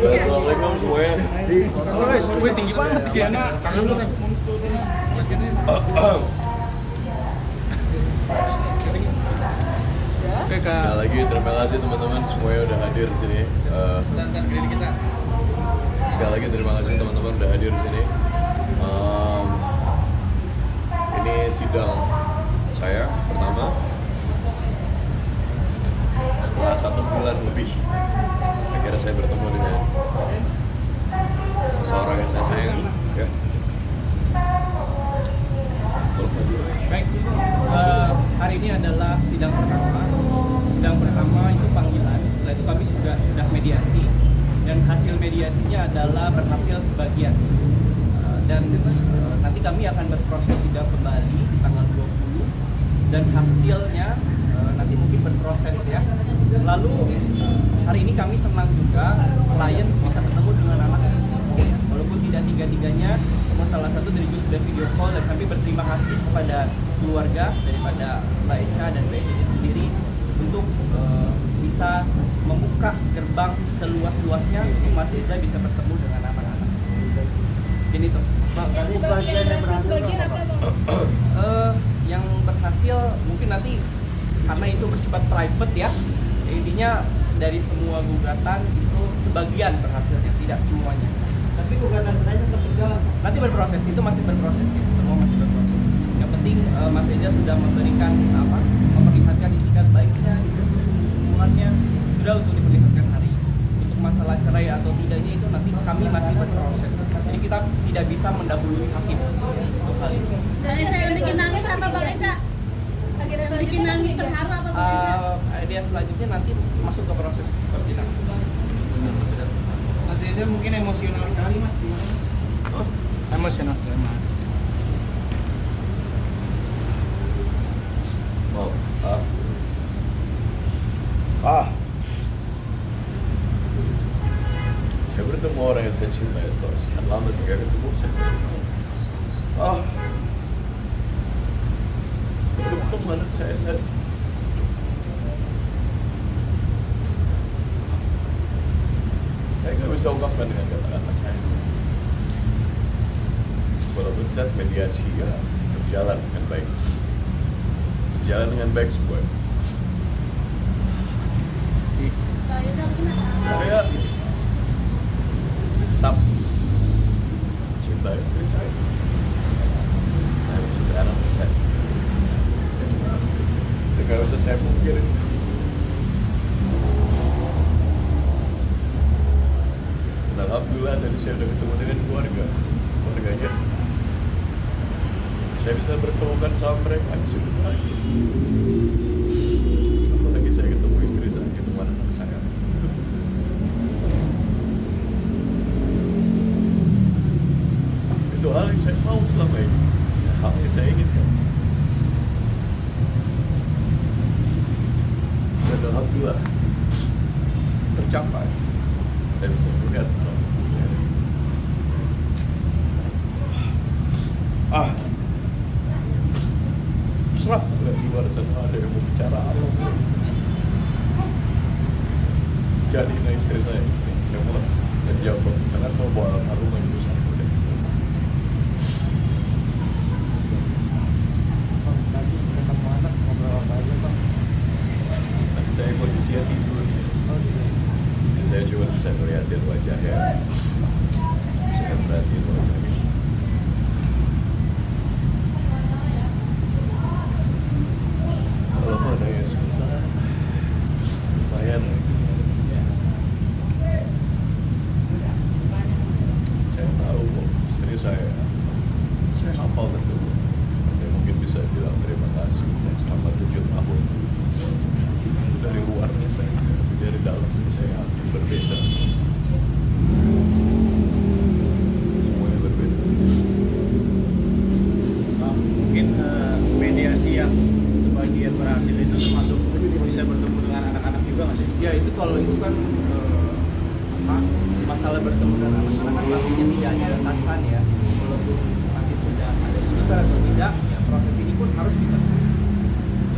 Assalamualaikum semuanya. Oh guys, gue tinggi banget pikirannya. Kangen lu kan. Oke kak. Sekali lagi terima kasih teman-teman semuanya udah hadir di sini. Sekali lagi terima kasih teman-teman udah hadir di sini. Ini sidang saya pertama setelah 1 bulan lebih. Akhirnya saya bertemu dengan seseorang yang saya sayangi. Ya. Baik, hari ini adalah sidang pertama. Sidang pertama itu panggilan. Setelah itu kami sudah mediasi dan hasil mediasinya adalah berhasil sebagian. Dan nanti kami akan berproses sidang kembali tanggal 20 dan hasilnya nanti mungkin berproses ya. Lalu hari ini kami senang juga klien bisa ketemu dengan anaknya. Walaupun tidak tiga-tiganya, namun salah satu dari itu sudah video call dan kami berterima kasih kepada keluarga daripada Mbak Echa dan Mbak Echa sendiri untuk bisa membuka gerbang seluas-luasnya untuk Mas Eza bisa bertemu dengan anak-anak. Jadi itu. Bang, tadi sebagian yang berhasil apa? Yang berhasil mungkin nanti karena itu bersifat private ya. Intinya dari semua gugatan itu sebagian berhasilnya, tidak semuanya. Tapi gugatan cerai tetap berjalan. Nanti berproses, itu masih berproses ya, semua masih berproses. Yang penting Mas Eza sudah memberikan memperlihatkan itikat baiknya, itu sungguh-sungguhannya sudah untuk diperlihatkan hari. Untuk masalah cerai atau tidaknya itu nanti kami masih berproses. Jadi kita tidak bisa mendahului hakim untuk hal itu. Dan Echa yang bikin nangis apa Bang Echa? Yang bikin nangis terharu apa Bang Echa? Idea selanjutnya nanti masuk ke proses persidangan. Sudah selesai. Mas Eza mungkin emosional sekali mas. Emosional sekali mas. Mau saya bertemu orang yang saya cintai setelah sekian lama juga ketemu saya. Beruntung anak saya tadi. Saya nggak bisa ungkapkan dengan kata-kata saya. Walaupun saat mediasi ya berjalan dengan baik, semuanya. Saya tetap cinta istri saya. Saya mencintai anak saya. Dengan itu saya mungkin alhamdulillah dari saya sudah ketemu dengan keluarganya. Saya bisa bertemukan sama mereka di situ lagi. Apalagi saya ketemu istri saya, ketemu anak saya. Itu hal yang saya mau selama ini, hal yang saya inginkan. Dan alhamdulillah tercapai. Saya bisa melihat serah di luar sana ada yang mau bicara apa. Jadi istri saya mulai dan jawab karena mau bawa rumah ibu saya. Tadi ketemu anak ngobrol apa aja bang? Tadi saya kondisinya tidur sih. Jadi saya cuma bisa melihatin wajahnya. Saya perhatiin wajahnya. Kalau ada yang sebentar, lumayan. Saya tahu istri saya hafal betul. Dia mungkin bisa bilang terima kasih selama 7 tahun. Dari luarnya saya, dari dalamnya saya hampir berbeda. Semuanya berbeda. Mungkin mediasi yang sebagian berhasil itu termasuk bisa bertemu dengan anak-anak juga nggak sih? Ya itu kalau itu kan masalah bertemu dengan anak-anak kan pastinya tidak ada batasan ya. Walaupun nanti sudah ada putusan atau tidak, ya proses ini pun harus bisa.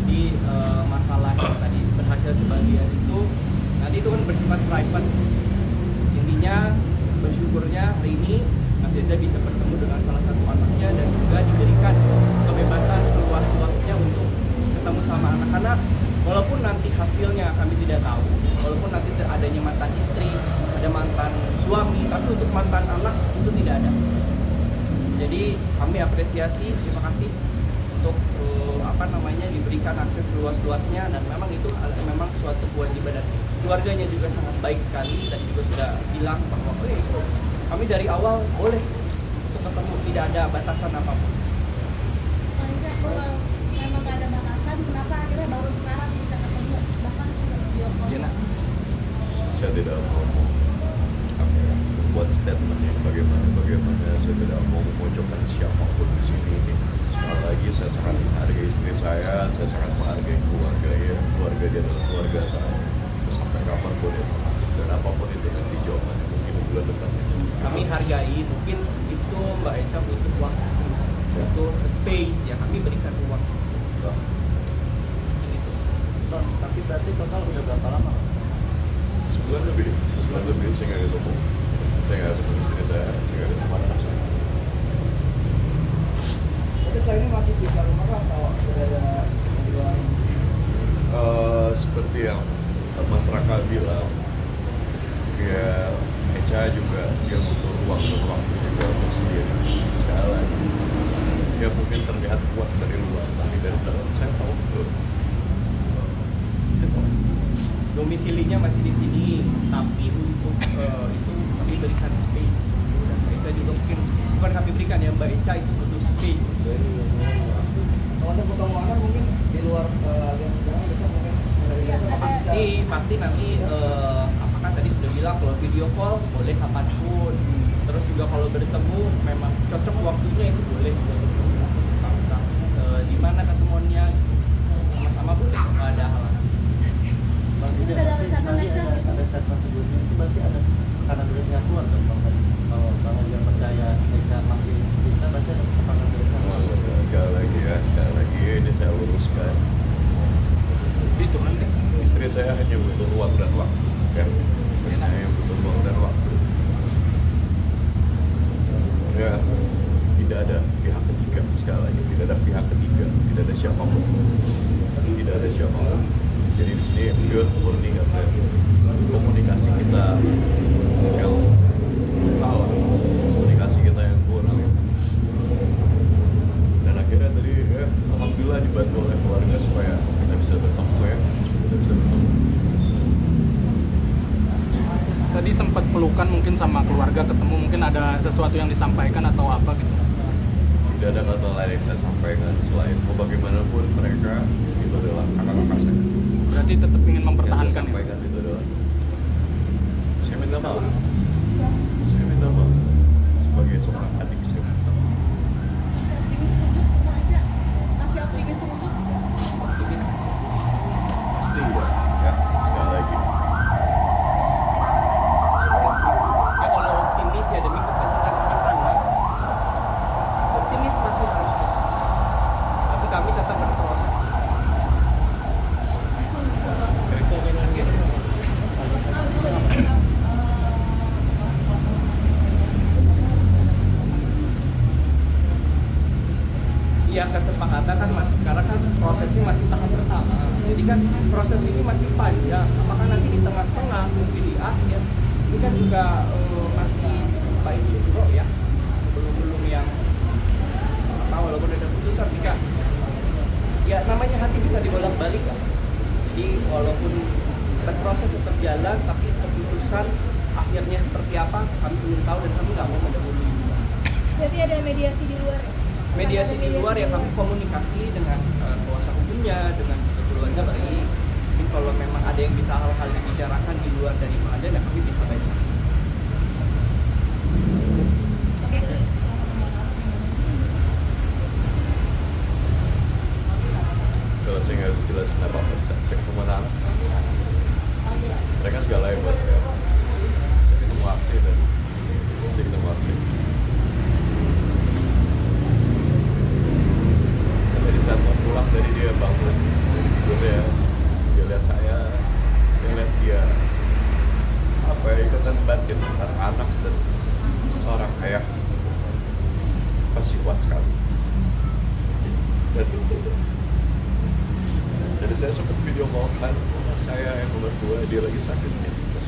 Jadi masalah yang tadi berhasil sebagian itu nanti itu kan bersifat private. Intinya Reza bisa bertemu dengan salah satu anaknya dan juga diberikan kebebasan seluas-luasnya untuk ketemu sama anak-anak. Walaupun nanti hasilnya kami tidak tahu, walaupun nanti adanya mantan istri, ada mantan suami, tapi untuk mantan anak itu tidak ada. Jadi kami apresiasi, terima kasih untuk diberikan akses luas-luasnya, dan memang itu memang suatu kewajiban, dan keluarganya juga sangat baik sekali dan juga sudah bilang bahwa itu kami dari awal boleh untuk ketemu, tidak ada batasan apapun. Bang Iza, kalau memang gak ada batasan, kenapa akhirnya baru sekarang bisa ketemu, bahkan sudah video call? Ya, nak. Saya tidak mau buat statement yang bagaimana saya tidak mau memojokkan siapapun di sini. Sekali lagi saya sangat menghargai istri saya sangat menghargai keluarga dia adalah keluarga saya. Sampai kapanpun itu dan apapun itu nanti jawabannya mungkin bulan depan. Kami hargai, mungkin itu Mbak Eca butuh waktu, butuh space, ya kami berikan ruang. Tapi berarti total udah berapa lama? Sebulan lebih saya nggak ketemu. Saya nggak ketemu istri saya nggak ketemu anak saya. Tapi setelah ini masih bisa rumah kan atau sudah ada di luar? Seperti yang Mas Raka bilang, dia Eca juga dia butuh ruang dan waktu juga untuk sendiri. Sekali lagi, dia mungkin terlihat kuat dari luar, tapi dari dalam saya tahu betul. Saya tahu. Domisilinya masih di sini, tapi untuk itu kami berikan space. Dan Mbak Eca juga mungkin bukan kami berikan ya, Mbak Eca itu butuh space. Kalau ada potong anak mungkin di luar yang jangan besok mungkin Iya, ada. Pasti nanti apakah tadi sudah bilang kalau video call boleh kapanpun. Terus juga kalau bertemu memang cocok waktunya itu boleh juga bertemu. Di mana ketemuannya sama-sama boleh, nggak ada halangan. Itu ada rencana next year gitu? Ada statement sebelumnya itu berarti ada tekanan dari pihak keluar kan kalau yang percaya Eca masih bisa berarti ada tekanan dari pihak keluar. Sekali lagi ini saya luruskan. Itu nanti istri saya hanya butuh ruang dan waktu, kan? Saya hanya butuh ruang dan waktu. Ya, tidak ada pihak ketiga, sekali lagi tidak ada pihak ketiga, tidak ada siapapun, Jadi di sini pure murni karena komunikasi kita yang salah, komunikasi kita yang kurang. Dan akhirnya tadi alhamdulillah dibantu oleh keluarga supaya kita bisa bertemu. Tadi sempat pelukan mungkin sama keluarga, ketemu mungkin ada sesuatu yang disampaikan atau apa gitu? Tidak ada kata lain yang saya sampaikan selain mau bagaimanapun mereka itu adalah kakak-kakak saya. Berarti tetap ingin Yang mempertahankan saya ya? sampaikan itu adalah saya minta maaf sebagai seorang adik saya minta maaf. Masih optimis untuk Bang Iza? Masih optimis untuk? Pasti ya sekali lagi. Ya kalau optimis ya demi kepentingan anak-anak, optimis masih harus. Tapi kami tetap berproses. Iya, kesepakatan kan mas, sekarang kan prosesnya masih tahap pertama. Jadi kan proses ini masih panjang. Apakah nanti di tengah-tengah, mungkin di akhir, ini kan juga masih Pak Insubro ya, belum yang walaupun ada putusan bisa. Ya namanya hati bisa dibolak-balik lah. Jadi walaupun proses tetap jalan, tapi keputusan akhirnya seperti apa kami belum tahu dan kami nggak mau mendahului. Berarti ada mediasi di luar ya? Mediasi di luar ya, kami komunikasi dengan kuasa hukumnya, dengan keluarga baik. Mungkin kalau memang ada yang bisa hal-hal dibicarakan di luar dari pengadilan, ya kami bisa baca. Oke. Kalau saya nggak harus jelasin apa-apa, saya ketemu anak. Mereka segalanya buat saya. Saya ketemu aksi dan saya ketemu aksi. Sampai di saat mau pulang dari dia bangun, dia lihat saya lihat dia ikatan batin antara anak dan seorang ayah. masih kuat sekali. Dan jadi saya sempat video call kan, saya yang nomor 2, dia lagi sakit nih. Terus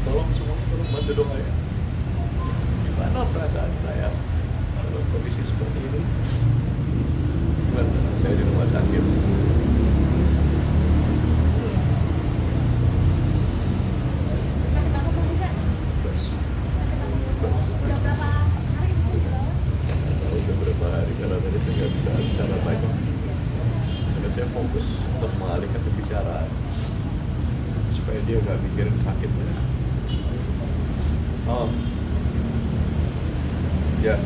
tolong semua tolong bantu doa ya. Gimana perasaan saya dalam kondisi seperti ini? Gimana? Saya di rumah sakit. Sakit apa Bang Iza? Terus Sakit apa? Terus. Udah berapa hari itu sudah? tahu udah berapa hari karena tadi saya nggak bisa bicara banyak. Karena saya fokus untuk mengalihkan pembicaraan supaya dia nggak mikirin sakitnya. Ya,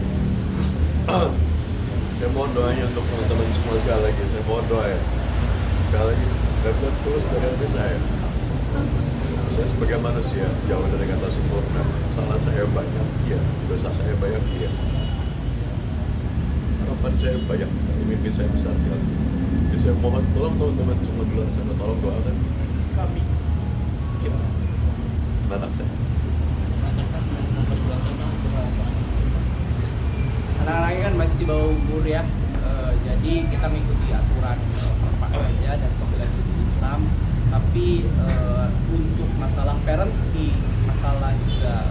saya mohon doanya untuk teman-teman semua sekali lagi. Saya mohon doa ya. Sekali lagi, saya bilang tulus dari hati saya. Saya sebagai manusia jauh dari kata sempurna. Salah saya banyak, iya. Dosa saya banyak, iya. Harapan saya banyak, mimpi saya besar sekali. Jadi saya mohon tolong teman-teman semua di luar sana, tolong doakan kami, kita, anak saya. Anak-anaknya kan masih di bawah umur ya. Jadi kita mengikuti aturan Pak saja dan pembelian Islam. Tapi untuk masalah parenting, masalah juga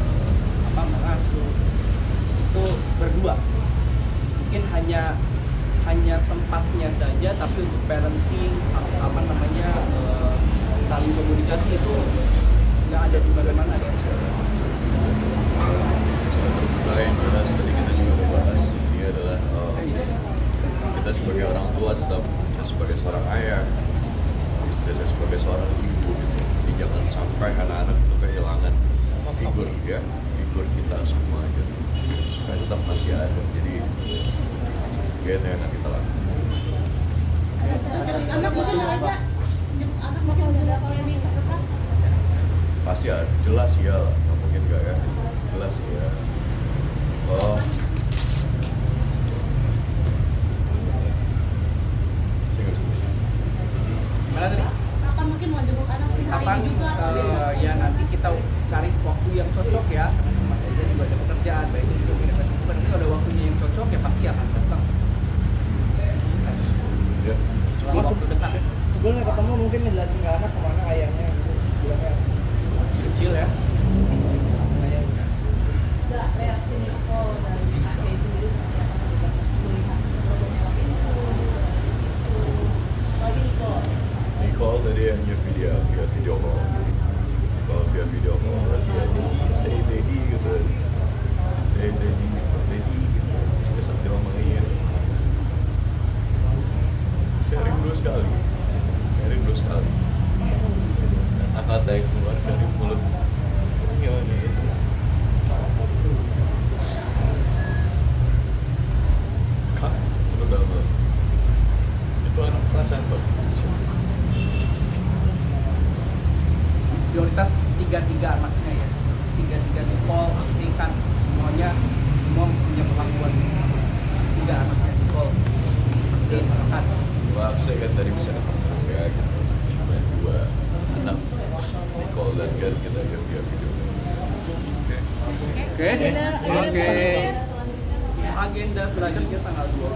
mengasuh itu berdua. Mungkin hanya tempatnya saja, tapi untuk parenting saling komunikasi itu nggak ada di mana-mana ya. Lain jelas tadi kita juga udah bahas, ini adalah kita sebagai orang tua tetap, saya sebagai seorang ayah, istri saya sebagai seorang ibu gitu. Jadi jangan sampai anak-anak itu kehilangan figur ya, figur kita semua gitu. Supaya tetap masih ada. Jadi itu yang akan kita lakukan. Anak mungkin aja, anak mungkin udah polemik terdekat. Pasti ada, jelas ya, nggak mungkin nggak ya, jelas ya. Oh, Mana tadi? Kapan mungkin mau jemput anak hari Kapan ini juga? ya nanti kita cari waktu yang cocok ya. Mas Eza juga ada pekerjaan, baik itu universitas bukan. Nanti kalau ada waktunya yang cocok ya pasti akan datang. ya. Cuma waktu dekat ya. Sebelumnya ketemu mungkin ngejelasin ke anak kemana ayahnya gitu. Bilangnya Kecil ya. ayahnya. Enggak, reaksi Nicole dari kakek sendiri seperti apa ketika melihat problemnya lagi lagi Nicole. Nicole tadi hanya via video call. Kalau via video call berarti dia say daddy gitu. Say daddy gitu. Saya sambil mengiyakan. Saya rindu sekali. Kata-kata yang keluar dari mulut gimana itu. Kak, betul. Itu anak perasaan Bapak. Prioritas tiga anaknya ya. Tiga Nicole, Aksikan, semua punya perlakuan. 3 anaknya Nicole, Aksi, Aksikan. Wah, saya kan tadi bisa ketemu ya gitu. Cuma 2 anak Nicole dan Gan kita via video. Oke. Oke. Oke. Agenda selanjutnya tanggal 20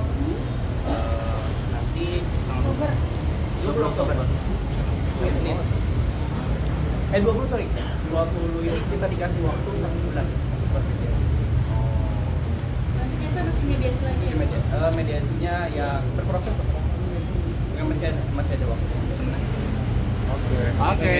nanti Oktober 20 Oktober Senin. 20 ini kita dikasih waktu 1 bulan buat mediasi. Nanti biasa masih mediasi lagi ya? Mediasinya ya berproses lah. Masih ada waktu. Oke.